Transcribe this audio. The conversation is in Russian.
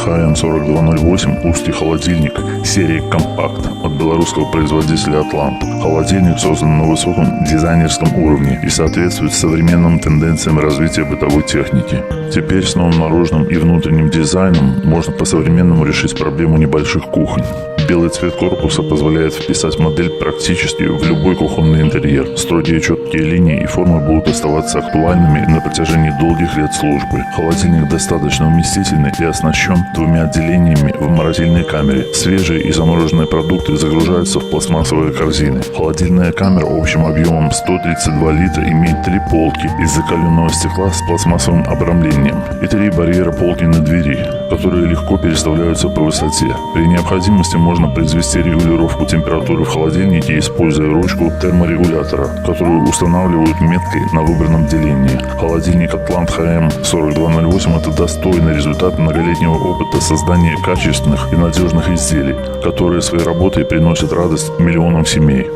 ХМ-4208 узкий холодильник серии «Компакт» от белорусского производителя «Атлант». Холодильник создан на высоком дизайнерском уровне и соответствует современным тенденциям развития бытовой техники. Теперь с новым наружным и внутренним дизайном можно по-современному решить проблему небольших кухонь. Белый цвет корпуса позволяет вписать модель практически в любой кухонный интерьер. Строгие четкие линии и формы будут оставаться актуальными на протяжении долгих лет службы. Холодильник достаточно вместительный и оснащен двумя отделениями в морозильной камере. Свежие и замороженные продукты загружаются в пластмассовые корзины. Холодильная камера общим объемом 132 литра имеет 3 полки из закаленного стекла с пластмассовым обрамлением и 3 барьера полки на двери, которые легко переставляются по высоте. При необходимости можно произвести регулировку температуры в холодильнике, используя ручку терморегулятора, которую устанавливают меткой на выбранном делении. Холодильник Атлант ХМ-4208 – это достойный результат многолетнего опыта создания качественных и надежных изделий, которые своей работой приносят радость миллионам семей.